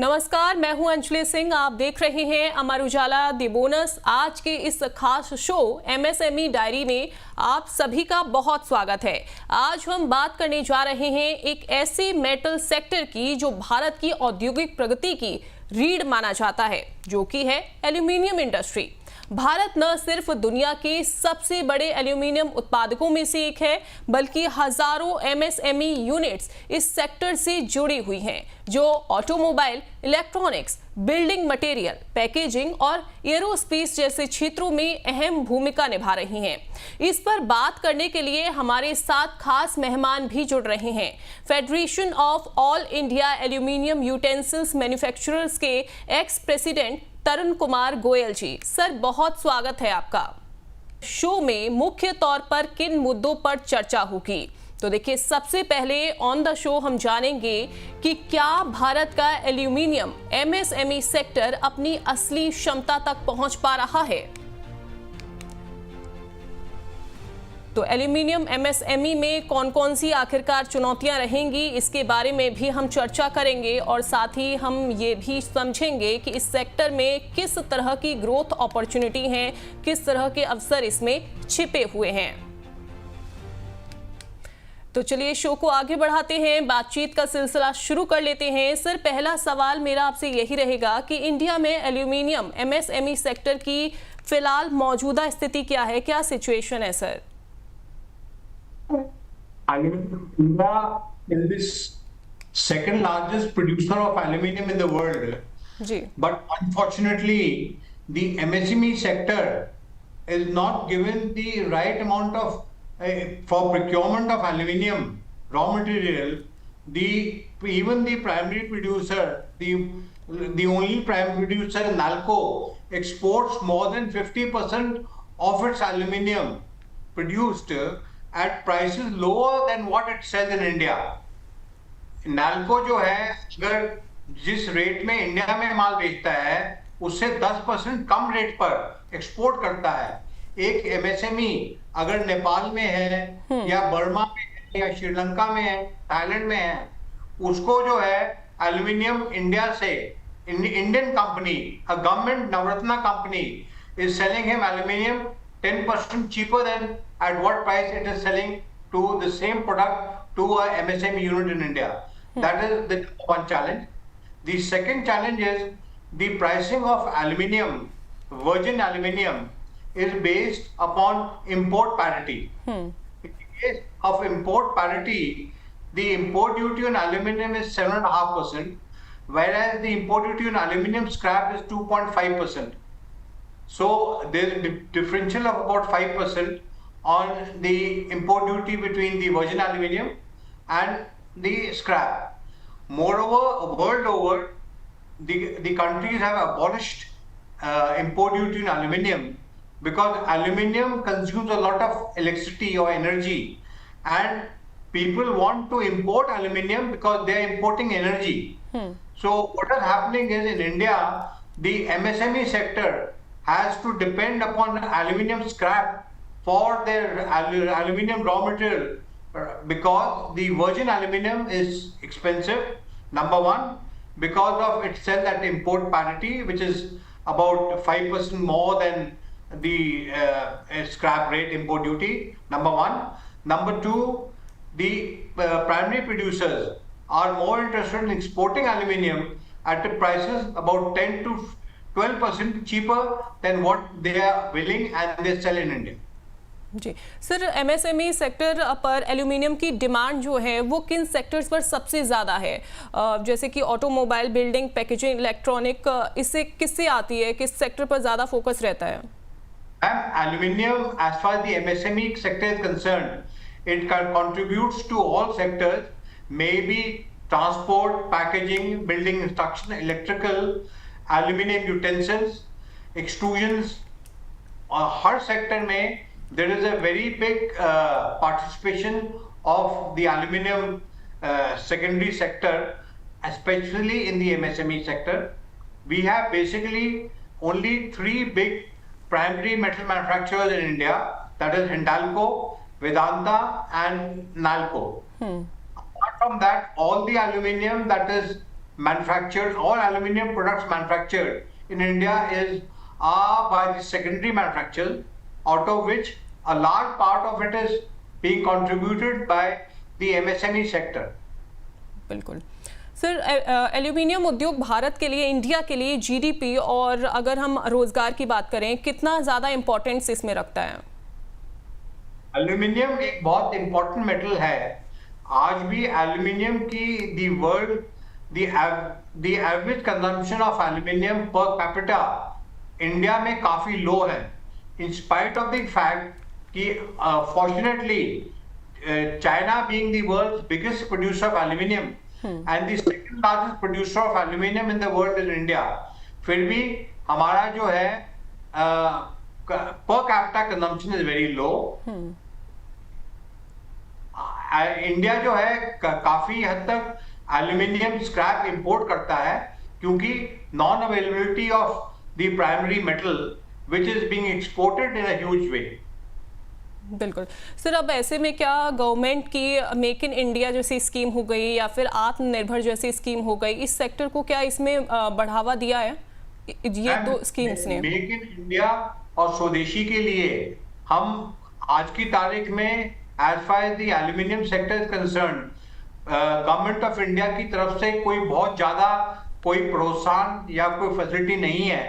नमस्कार, मैं हूं अंजलि सिंह। आप देख रहे हैं अमर उजाला दी बोनस। आज के इस खास शो एमएसएमई डायरी में आप सभी का बहुत स्वागत है। आज हम बात करने जा रहे हैं एक ऐसे मेटल सेक्टर की जो भारत की औद्योगिक प्रगति की रीढ़ माना जाता है, जो कि है एल्यूमिनियम इंडस्ट्री। भारत न सिर्फ दुनिया के सबसे बड़े एल्यूमिनियम उत्पादकों में से एक है, बल्कि हजारों एमएसएमई यूनिट्स इस सेक्टर से जुड़ी हुई हैं, जो automobile, electronics, building material, packaging और एरोस्पेस जैसे क्षेत्रों में अहम भूमिका निभा रही हैं। इस पर बात करने के लिए हमारे साथ खास मेहमान भी जुड़ रहे हैं। Federation of all India aluminium utensils manufacturers के एक्स प्रेसिडेंट तरुण कुमार गोयल जी। सर, बहुत स्वागत है आपका। शो में मुख्य तौर पर किन मुद्दों पर चर्चा होगी? तो देखिए, सबसे पहले ऑन द शो हम जानेंगे कि क्या भारत का एल्यूमिनियम एमएसएमई सेक्टर अपनी असली क्षमता तक पहुंच पा रहा है। तो एल्यूमिनियम एमएसएमई में कौन कौन सी आखिरकार चुनौतियां रहेंगी, इसके बारे में भी हम चर्चा करेंगे और साथ ही हम ये भी समझेंगे कि इस सेक्टर में किस तरह की ग्रोथ अपॉर्चुनिटी हैं, किस तरह के अवसर इसमें छिपे हुए हैं। तो चलिए शो को आगे बढ़ाते हैं, बातचीत का सिलसिला शुरू कर लेते हैं। सर, पहला सवाल मेरा आपसे यही रहेगा कि इंडिया में एल्यूमिनियम एमएसएमई सेक्टर की फिलहाल मौजूदा स्थिति क्या है, क्या सिचुएशन है sir? India is this second largest producer of aluminium in the world. जी. But unfortunately, the MSME sector is not given the right amount of for procurement of aluminium raw material. Even the primary producer, the only primary producer, NALCO, exports more than 50% of its aluminium produced at prices lower than what it sells in India. NALCO जो है, अगर जिस rate में India में माल बेचता है उससे 10% कम rate पर एक्सपोर्ट करता है। एक एमएसएमई अगर नेपाल में है या बर्मा में है या श्रीलंका में है, थाईलैंड में है, उसको जो है एल्यूमिनियम इंडिया से, Indian company, a government Navratna company is selling him aluminium 10% cheaper than at what price it is selling to the same product to a MSME unit in India. That is the one challenge. The second challenge is the pricing of aluminium, virgin aluminium, is based upon import parity. In the case of import parity, the import duty on aluminium is 7.5%, whereas the import duty on aluminium scrap is 2.5%. So there is a differential of about 5% on the import duty between the virgin aluminium and the scrap. Moreover, world over, the countries have abolished import duty on aluminium because aluminium consumes a lot of electricity or energy, and people want to import aluminium because they are importing energy. So what is happening is, in India, the MSME sector has to depend upon aluminium scrap for their aluminium raw material because the virgin aluminium is expensive, number one, because of it sells at import parity, which is about 5% more than the scrap rate import duty, number one. Number two, the primary producers are more interested in exporting aluminium at the prices about 10 to 12% cheaper than what they are willing and they sell in India. जी sir, MSME sector पर aluminium की demand जो है वो किन sectors पर सबसे ज़्यादा है? जैसे कि ऑटोमोबाइल, बिल्डिंग, पैकेजिंग, इलेक्ट्रॉनिक, इससे किससे आती है, किस सेक्टर पर ज़्यादा फोकस रहता है? Aluminium, as far as the MSME sector is concerned, it contributes to all sectors, maybe transport, packaging, building construction, electrical, aluminium utensils, extrusions, और हर सेक्टर में there is a very big participation of the aluminium secondary sector, especially in the MSME sector. We have basically only three big primary metal manufacturers in India, that is Hindalco, Vedanta and Nalco. Apart from that, all the aluminium that is manufactured or aluminum products manufactured in India are by the secondary manufacturers, out of which a large part of it is being contributed by the MSME sector. बिल्कुल sir, aluminium उद्योग भारत के लिए, India के लिए GDP और अगर हम रोजगार की बात करें, कितना ज़्यादा इम्पोर्टेंस इसमें रखता है? एल्यूमिनियम एक बहुत इंपॉर्टेंट मेटल है। आज भी एल्यूमिनियम की the average consumption of aluminium per capita India में काफी लो है, in spite of the fact कि fortunately China being the world's biggest producer of aluminium and the second largest producer of aluminium in the world is India, फिर भी हमारा जो है per capita consumption is very low. India जो है काफी हद तक एल्यूमिनियम स्क्रैप इंपोर्ट करता है, क्योंकि non availability of the primary metal which is being exported in a huge way. बिल्कुल सर, अब ऐसे में क्या गवर्नमेंट की मेक इन इंडिया जैसी स्कीम हो गई या फिर आत्मनिर्भर जैसी स्कीम हो गई, इस सेक्टर को क्या इसमें बढ़ावा दिया है ये दो स्कीम्स ने? मेक इन इंडिया और स्वदेशी के लिए हम आज की तारीख में as far as the aluminium sector is concern, government of India की तरफ से कोई बहुत ज्यादा कोई प्रोत्साहन या कोई फैसिलिटी नहीं है।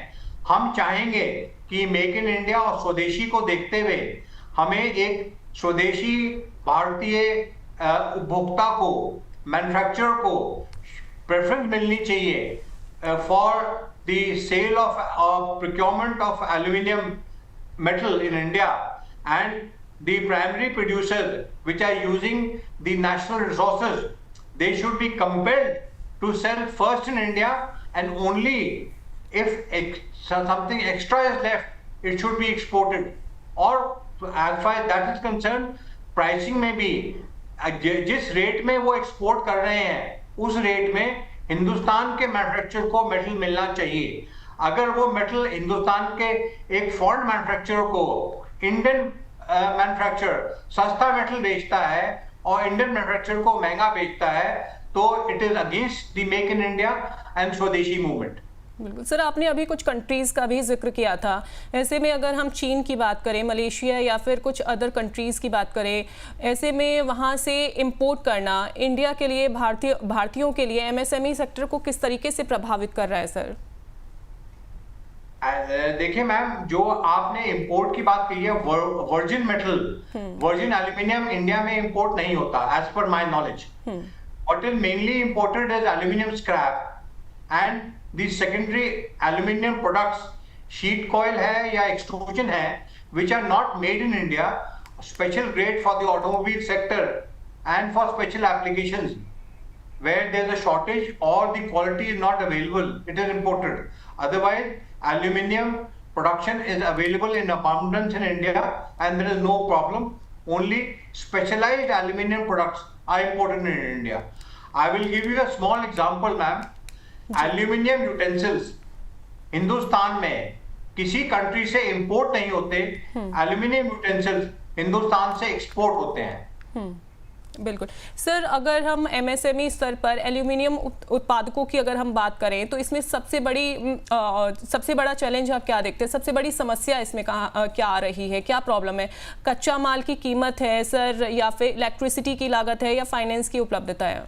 हम चाहेंगे कि मेक इन इंडिया और स्वदेशी को देखते हुए हमें एक स्वदेशी भारतीय उपभोक्ता को, मैन्युफैक्चरर को प्रेफरेंस मिलनी चाहिए for the sale of procurement of aluminum metal in India, and the primary producers which are using the national resources, they should be compelled to sell first in India, and only if something extra is left it should be exported, or as far as that is concerned pricing में भी जिस rate में वो export कर रहे हैं उस rate में हिंदुस्तान के मैन्युफैक्चरर को मेटल मिलना चाहिए। अगर वो मेटल हिंदुस्तान के एक फॉरेन मैन्युफैक्चरर को इंडियन मैन्युफैक्चरर सस्ता मेटल बेचता है और इंडियन मैन्युफैक्चरर को महंगा बेचता है, तो it is against the make in India and स्वदेशी मूवमेंट। बिल्कुल सर, आपने अभी कुछ कंट्रीज़ का भी जिक्र किया था। ऐसे में अगर हम चीन की बात करें, मलेशिया या फिर कुछ अदर कंट्रीज़ की बात करें, ऐसे में वहाँ से इंपोर्ट करना इंडिया के लिए, भारतीयों के लिए एमएसएमई सेक्टर को किस तरीके से प्रभावित कर रहा है सर? देखिए मैम, जो आपने इंपोर्ट की बात की है, virgin metal, virgin aluminium India में इंपोर्ट नहीं होता as per my knowledge. What is mainly imported is aluminium scrap and the secondary aluminum products, sheet coil है या extrusion है, which are not made in India, special grade for the automobile sector and for special applications where there is a shortage or the quality is not available, it is imported. Otherwise aluminum production is available in abundance in India and there is no problem. Only specialized aluminum products are imported in India. I will give you a small example ma'am. Aluminium utensils Hindustan में किसी country से import नहीं होते, aluminium utensils Hindustan से export होते हैं। बिल्कुल sir, अगर हम एमएसएमई स्तर पर एल्यूमिनियम उत्पादकों की अगर हम बात करें तो इसमें सबसे बड़ा चैलेंज आप क्या देखते हैं? सबसे बड़ी समस्या इसमें क्या आ रही है, क्या प्रॉब्लम है? कच्चा माल की कीमत है सर, या फिर इलेक्ट्रिसिटी की लागत है, या फाइनेंस की उपलब्धता है?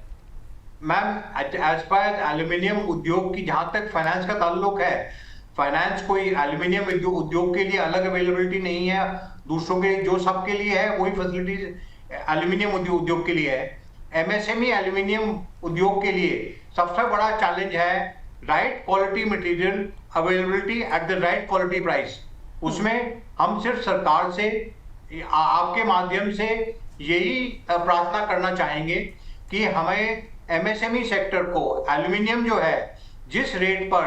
मैम, एज पर एल्यूमिनियम उद्योग की जहां तक फाइनेंस का ताल्लुक है, फाइनेंस कोई एल्यूमिनियम उद्योग के लिए अलग अवेलेबिलिटी नहीं है, दूसरों के जो सबके लिए है वही फैसिलिटीज एल्यूमिनियम उद्योग के लिए है। एमएसएमई एल्यूमिनियम उद्योग के लिए सबसे बड़ा चैलेंज है right quality material availability at the right quality price. उसमें हम सिर्फ सरकार से, आपके माध्यम से यही प्रार्थना करना चाहेंगे कि हमें एमएसएमई सेक्टर को एल्यूमिनियम जो है जिस रेट पर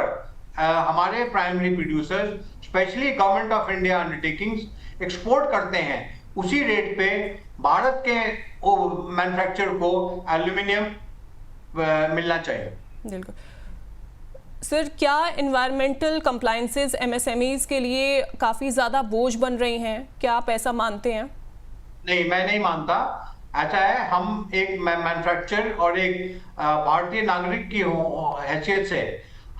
हमारे primary producers, specially government of India undertakings export करते हैं, उसी रेट पे भारत के मैन्युफैक्चरर को एल्यूमिनियम मिलना चाहिए। बिल्कुल सर, क्या एनवायरमेंटल कंप्लायंसेस एमएसएमईज के लिए काफ़ी ज़्यादा बोझ बन रही हैं? क्या आप ऐसा मानते हैं? नहीं, मैं नहीं मानता। ऐसा है, हम एक मैन्युफैक्चरर और एक भारतीय नागरिक की हैसियत से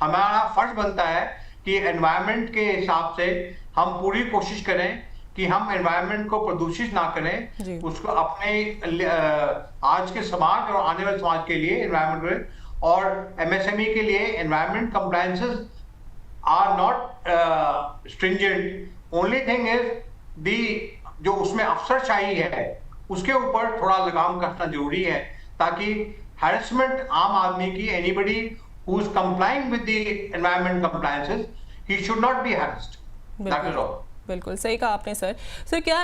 हमारा फर्ज बनता है कि एनवायरनमेंट के हिसाब से हम पूरी कोशिश करें कि हम एनवायरनमेंट को प्रदूषित ना करें, उसको अपने आज के समाज और आने वाले समाज के लिए एनवायरनमेंट और एमएसएमई के लिए environment compliances are not stringent. Only thing is the जो उसमें अफसरशाही है उसके ऊपर थोड़ा लगाम कसना जरूरी है, ताकि हैरेसमेंट आम आदमी की, anybody who is complying with the environment compliances, he should not be harassed. That is all. बिल्कुल सही कहा आपने सर। सर, क्या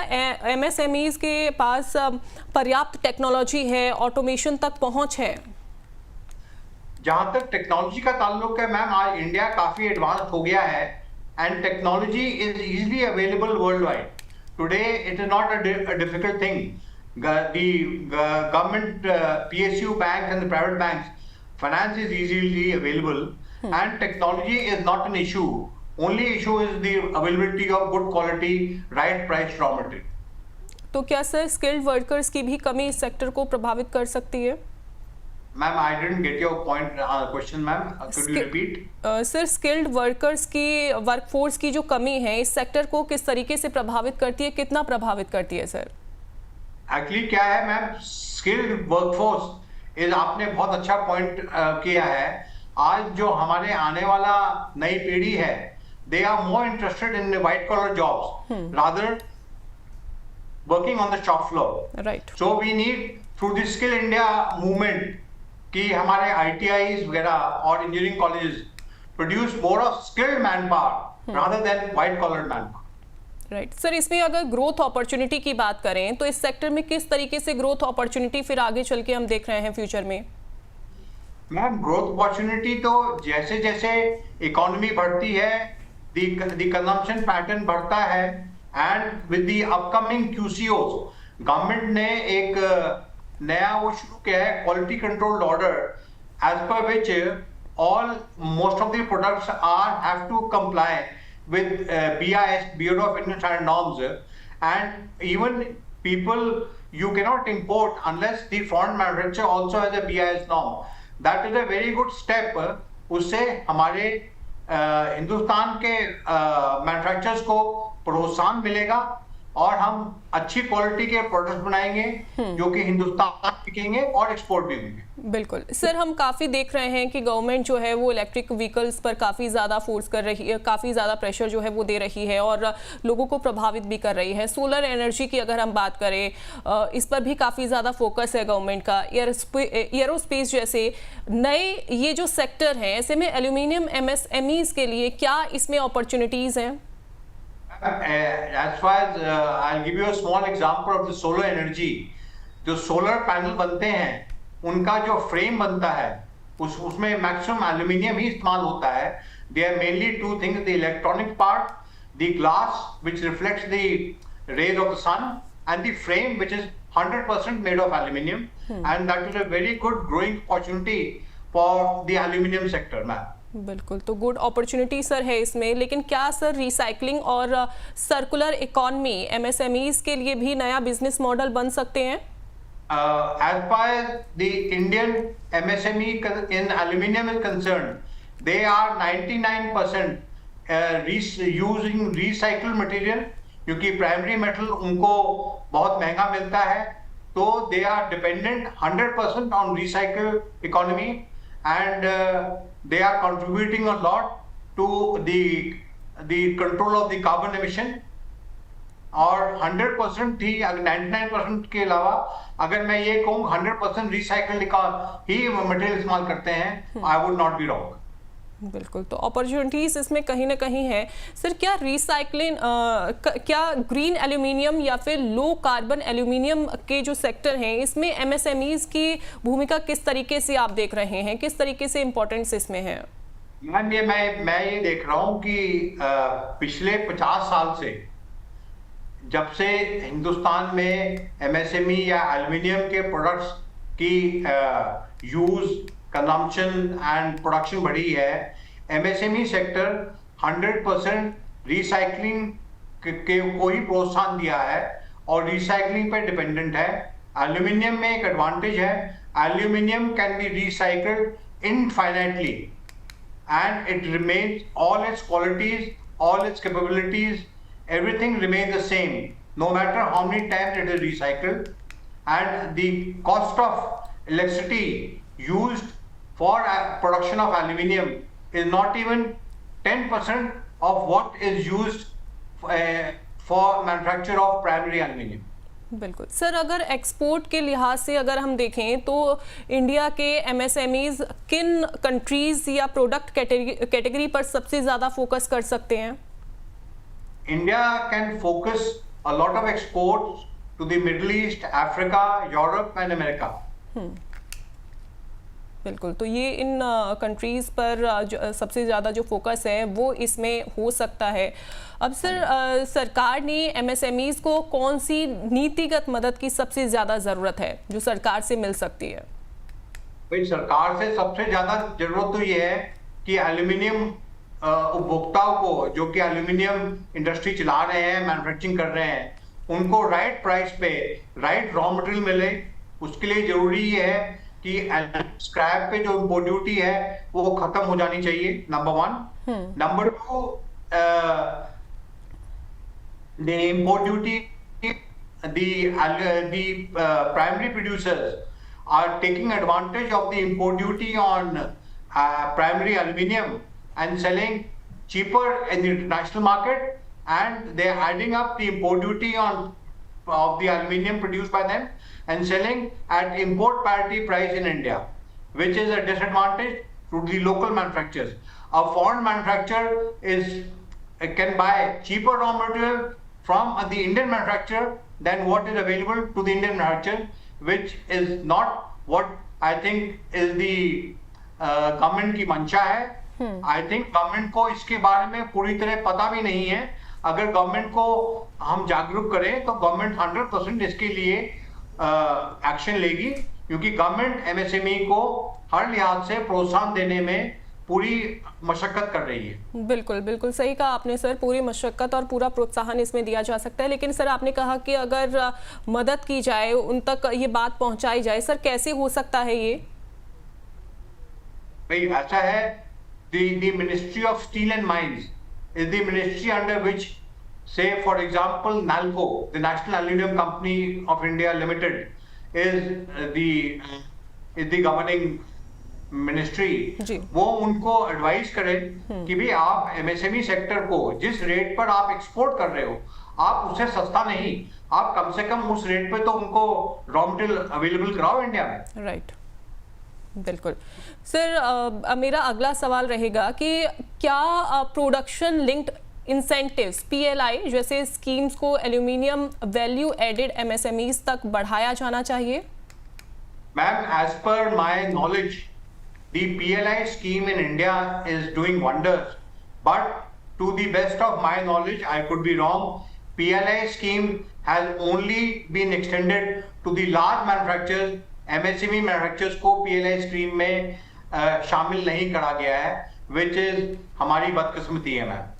एमएसएमईज के पास पर्याप्त टेक्नोलॉजी है, ऑटोमेशन तक पहुंच है? जहां तक टेक्नोलॉजी का ताल्लुक है मैम, आज इंडिया काफी एडवांस हो गया है and technology is easily available world wide. Today it is not a difficult thing. The government PSU banks and the private banks finance is easily available and technology is not an issue. Only issue is the availability of good quality, right priced raw material. तो क्या sir skilled workers की भी कमी इस sector को प्रभावित कर सकती है? Ma'am, I didn't get your point question, ma'am. Could you repeat? Sir, skilled workers की, वर्कफोर्स की जो कमी है इस सेक्टर को किस तरीके से प्रभावित करती है, कितना प्रभावित करती है सर? एक्चुअली क्या है मैम, स्किल्ड वर्कफोर्स इज, आपने बहुत अच्छा पॉइंट किया है। आज जो हमारे आने वाला नई पीढ़ी है, they are more interested in white collar jobs rather working on the shop floor. Right. So we need through the skill India movement कि हमारे ITIs वगैरह और engineering colleges produce more of skilled man power rather than white collar man power. Right sir, इसमें अगर growth opportunity की बात करें तो इस सेक्टर में किस तरीके से ग्रोथ अपॉर्चुनिटी फिर आगे चल के हम देख रहे हैं फ्यूचर में? मैम, ग्रोथ अपॉर्चुनिटी तो जैसे जैसे इकोनॉमी बढ़ती है, द कंजम्पशन पैटर्न बढ़ता है and with the upcoming QCOs, government ने एक नया वो शुरू किया है, quality control order, as per which all most of the products are have to comply with BIS, Bureau of Indian Standard Norms, and even people, you cannot import unless the foreign manufacturer also has a BIS norm. That is a very good step. उससे हमारे हिंदुस्तान के manufacturers को प्रोत्साहन मिलेगा और हम अच्छी quality के प्रोडक्ट्स बनाएंगे जो कि हिंदुस्तान बिकेंगे और एक्सपोर्ट भी होंगे। बिल्कुल सर, हम काफ़ी देख रहे हैं कि गवर्नमेंट जो है वो इलेक्ट्रिक व्हीकल्स पर काफ़ी ज़्यादा फोर्स कर रही है, काफ़ी ज़्यादा प्रेशर जो है वो दे रही है और लोगों को प्रभावित भी कर रही है। सोलर एनर्जी की अगर हम बात करें, इस पर भी काफ़ी ज़्यादा फोकस है गवर्नमेंट का। एयरोस्पेस जैसे नए ये जो सेक्टर हैं, ऐसे में एल्यूमिनियम MSMEs के लिए क्या इसमें अपॉर्चुनिटीज़ हैं? As far as I'll give you a small example of the solar energy. जो सोलर पैनल बनते हैं उनका जो फ्रेम बनता है उसमें मैक्सिमम एल्यूमिनियम ही इस्तेमाल होता है। They are mainly two things, the electronic part, the glass which reflects the rays of the sun, and the frame which is 100% made of aluminium, and that is a very good growing opportunity for the aluminium sector ma'am. बिल्कुल, तो good opportunity sir है इसमें, लेकिन क्या sir recycling और circular economy MSMEs के लिए भी नया बिजनेस मॉडल बन सकते हैं? As far as the Indian MSME in aluminum is concerned, they are 99% using recycled material, क्योंकि प्राइमरी मेटल उनको बहुत महंगा मिलता है, तो they are dependent 100% on recycled economy, and they are contributing a lot to the control of the carbon emission. और 100% ही, 99% के अलावा अगर मैं ये कहूँ 100% रिसाइकल्ड ही मटेरियल इस्तेमाल करते हैं, I would not be wrong. बिल्कुल, तो अपॉर्चुनिटीज इसमें कहीं ना कहीं है। सर, क्या रिसाइकलिंग, क्या ग्रीन एल्यूमिनियम या फिर लो कार्बन एल्यूमिनियम के जो सेक्टर हैं इसमें MSMEs की भूमिका किस तरीके से आप देख रहे हैं, किस तरीके से इम्पोर्टेंस इसमें है? मैम, मैं ये देख रहा हूँ कि पिछले 50 साल से जब से हिंदुस्तान में MSME या एल्यूमिनियम के प्रोडक्ट्स की यूज, कंजम्पशन एंड प्रोडक्शन बढ़ी है, MSME सेक्टर 100% रिसाइकलिंग को ही प्रोत्साहन दिया है और रिसाइकलिंग पे डिपेंडेंट है। एल्यूमिनियम में एक एडवांटेज है, aluminium can be recycled infinitely and it remains all its qualities, all its capabilities, everything remains the same no matter how many times it is recycled, and the cost of electricity used for production of aluminium is not even 10% of what is used for manufacture of primary aluminium. बिल्कुल sir, अगर export के लिहाज से अगर हम देखें तो India के एमएसएमईज किन कंट्रीज या प्रोडक्ट कैटेगरी पर सबसे ज़्यादा फोकस कर सकते हैं? India can focus a lot of exports to the Middle East, Africa, Europe and America. बिल्कुल, तो ये इन कंट्रीज़ पर सबसे ज़्यादा जो फोकस है वो इसमें हो सकता है। अब सर, सरकार ने एमएसएमईज़ को कौन सी नीतिगत मदद की सबसे ज़्यादा ज़रूरत है जो सरकार से मिल सकती है? भाई, सरकार से सबसे ज़्यादा ज़रूरत तो ये है कि एल्यूमिनियम उपभोक्ताओं को, जो कि एल्यूमिनियम इंडस्ट्री चला रहे हैं, मैन्युफैक्चरिंग कर रहे हैं, उनको राइट प्राइस पे राइट रॉ मटेरियल मिले। उसके लिए ज़रूरी ये है कि स्क्रैप पे जो इम्पोर्ट ड्यूटी है वो खत्म हो जानी चाहिए, number 1। Number 2, the import duty, the primary producers are taking advantage of the import duty on primary aluminium and selling cheaper in the international market, and they are adding up the import duty of the aluminium produced by them and selling at import parity price in India, which is a disadvantage to the local manufacturers. A foreign manufacturer can buy cheaper raw material from the Indian manufacturer than what is available to the Indian manufacturer, which is not what I think is the government की मंशा है। I think government को इसके बारे में पूरी तरह पता भी नहीं है। अगर गवर्नमेंट को हम जागरूक करें तो गवर्नमेंट 100% इसके लिए एक्शन लेगी, क्योंकि गवर्नमेंट एमएसएमई को हर लिहाज से प्रोत्साहन देने में पूरी मशक्कत कर रही है। बिल्कुल बिल्कुल सही कहा आपने सर, पूरी मशक्कत और पूरा प्रोत्साहन इसमें दिया जा सकता है। लेकिन सर, आपने कहा कि अगर मदद की जाए, उन तक ये बात पहुंचाई जाए, सर कैसे हो सकता है ये? भाई, ऐसा है, the Ministry of Steel and Mines is the ministry under which, say for example, NALCO, the National Aluminium Company of India Limited, is the governing ministry. वो उनको एडवाइस करें कि भी आप एमएसएमई सेक्टर को जिस रेट पर आप एक्सपोर्ट कर रहे हो, आप उससे सस्ता नहीं, आप कम से कम उस रेट पे तो उनको रॉ मटेरियल अवेलेबल कराओ इंडिया में। राइट, बिल्कुल सर। मेरा अगला सवाल रहेगा कि क्या प्रोडक्शन लिंक्ड इंसेंटिव्स पीएलआई जैसे स्कीम्स को एल्यूमिनियम वैल्यू एडेड एमएसएमईज तक बढ़ाया जाना चाहिए? Ma'am, as per my knowledge the PLI scheme in India is doing wonders, but to the best of my knowledge, I could be wrong, PLI scheme has only been extended to the large manufacturers, MSME manufacturers को PLI scheme में शामिल नहीं करा गया है, which is हमारी बदकिस्मती है मैम।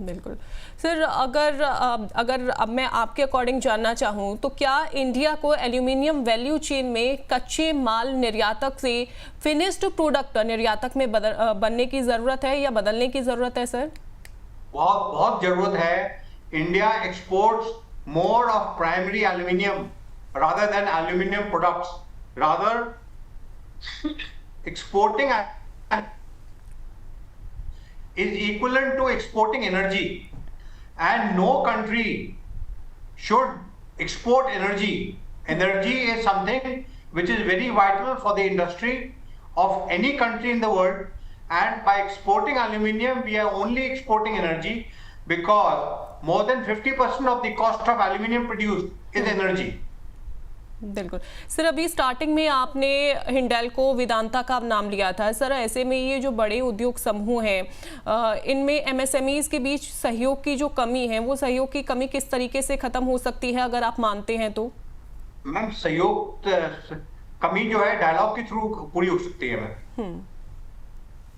बिल्कुल सर, अगर अब मैं आपके अकॉर्डिंग जानना चाहूँ तो क्या इंडिया को एल्यूमिनियम वैल्यू चेन में कच्चे माल निर्यातक से फिनिश्ड प्रोडक्ट निर्यातक में बनने की ज़रूरत है या बदलने की ज़रूरत है सर? बहुत बहुत ज़रूरत है। India exports more of primary aluminium rather than aluminium products. Rather, exporting is equivalent to exporting energy, and no country should export energy. Energy is something which is very vital for the industry of any country in the world, and by exporting aluminium we are only exporting energy, because more than 50% of the cost of aluminium produced is energy. बिल्कुल sir, अभी starting में आपने हिंडाल्को, वेदांता का नाम लिया था sir. ऐसे में ये जो बड़े उद्योग समूह हैं, इनमें एमएसएमईज के बीच सहयोग की जो कमी है, वो सहयोग की कमी किस तरीके से खत्म हो सकती है अगर आप मानते हैं तो? मैम, सहयोग कमी जो है डायलॉग के थ्रू पूरी हो सकती है मैम,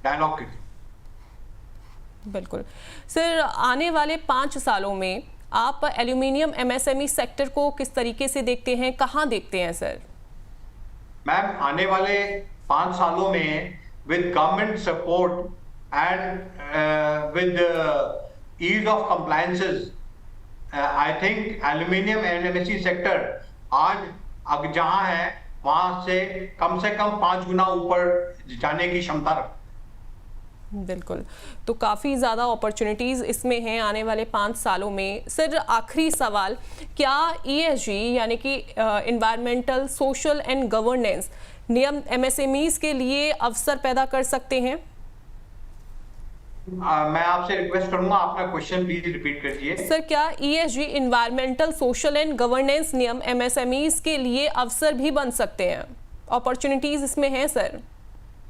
डायलॉग के थ्रू। बिल्कुल सर, आने वाले 5 सालों में आप एल्यूमिनियम एमएसएमई सेक्टर को किस तरीके से देखते हैं, कहाँ देखते हैं सर? मैम, आने वाले 5 सालों में with government support and with ease of compliances, I think aluminium and MSME sector आज जहां है वहां से कम 5 गुना ऊपर जाने की क्षमता रखता है। बिल्कुल, तो काफ़ी ज़्यादा अपॉर्चुनिटीज़ इसमें हैं आने वाले 5 सालों में। सर, आखिरी सवाल, क्या ESG यानी कि इन्वायरमेंटल, सोशल एंड गवर्नेंस नियम MSMEs के लिए अवसर पैदा कर सकते हैं? मैं आपसे रिक्वेस्ट करूंगा, आपका क्वेश्चन प्लीज रिपीट करिए। सर, क्या ESG environmental, social and governance नियम MSMEs के लिए अवसर भी बन सकते हैं? अपॉर्चुनिटीज़ इसमें हैं सर?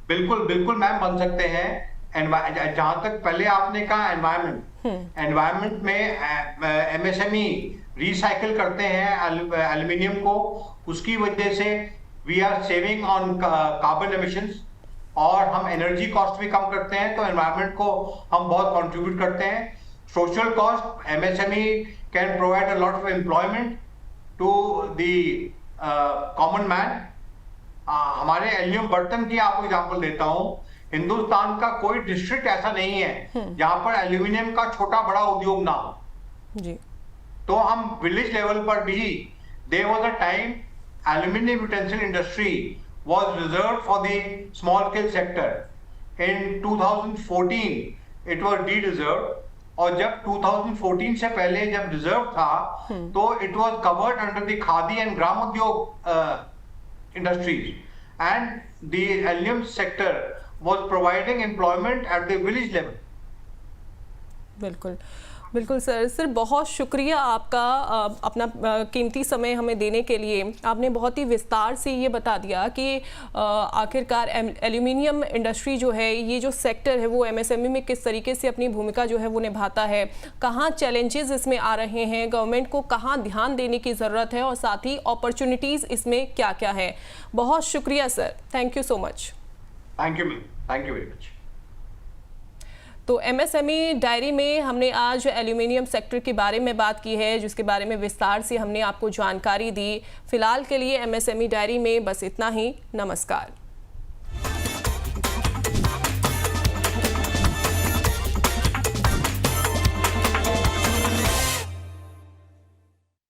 बिल्कुल बिल्कुल मैम, बन सकते हैं। जहां तक पहले आपने कहा एनवायरनमेंट में MSME रिसाइकिल करते हैं एल्यूमिनियम को, उसकी वजह से we are saving on carbon emissions और हम एनर्जी कॉस्ट भी कम करते हैं, तो एनवायरनमेंट को हम बहुत कंट्रीब्यूट करते हैं। Social cost, MSME can provide a lot of employment to the common man. हमारे एल्यूमिनियम बर्तन की आपको एग्जांपल देता हूं, हिंदुस्तान का कोई डिस्ट्रिक्ट ऐसा नहीं है जहां पर एल्यूमिनियम का छोटा बड़ा उद्योग ना हो जी। तो हम विलेज लेवल पर भी, there was a time aluminium utensil industry was reserved for the small scale sector. In 2014 it was de-reserved, और जब 2014 से पहले जब रिजर्व था तो it was covered under the khadi and ग्रामोद्योग industries, and the aluminum sector was providing employment at the village level. बिल्कुल बिल्कुल सर, बहुत शुक्रिया आपका अपना कीमती समय हमें देने के लिए। आपने बहुत ही विस्तार से ये बता दिया कि आखिरकार एल्यूमिनियम इंडस्ट्री जो है, ये जो सेक्टर है वो MSME में किस तरीके से अपनी भूमिका जो है वो निभाता है, कहाँ चैलेंजेस इसमें आ रहे हैं, गवर्नमेंट को कहाँ ध्यान देने की ज़रूरत है और साथ ही अपॉर्चुनिटीज़ इसमें क्या क्या है। बहुत शुक्रिया sir, thank you so much. Thank you ma'am, thank you very much. तो MSME डायरी में हमने आज एल्यूमिनियम सेक्टर के बारे में बात की है, जिसके बारे में विस्तार से हमने आपको जानकारी दी। फिलहाल के लिए MSME डायरी में बस इतना ही। नमस्कार।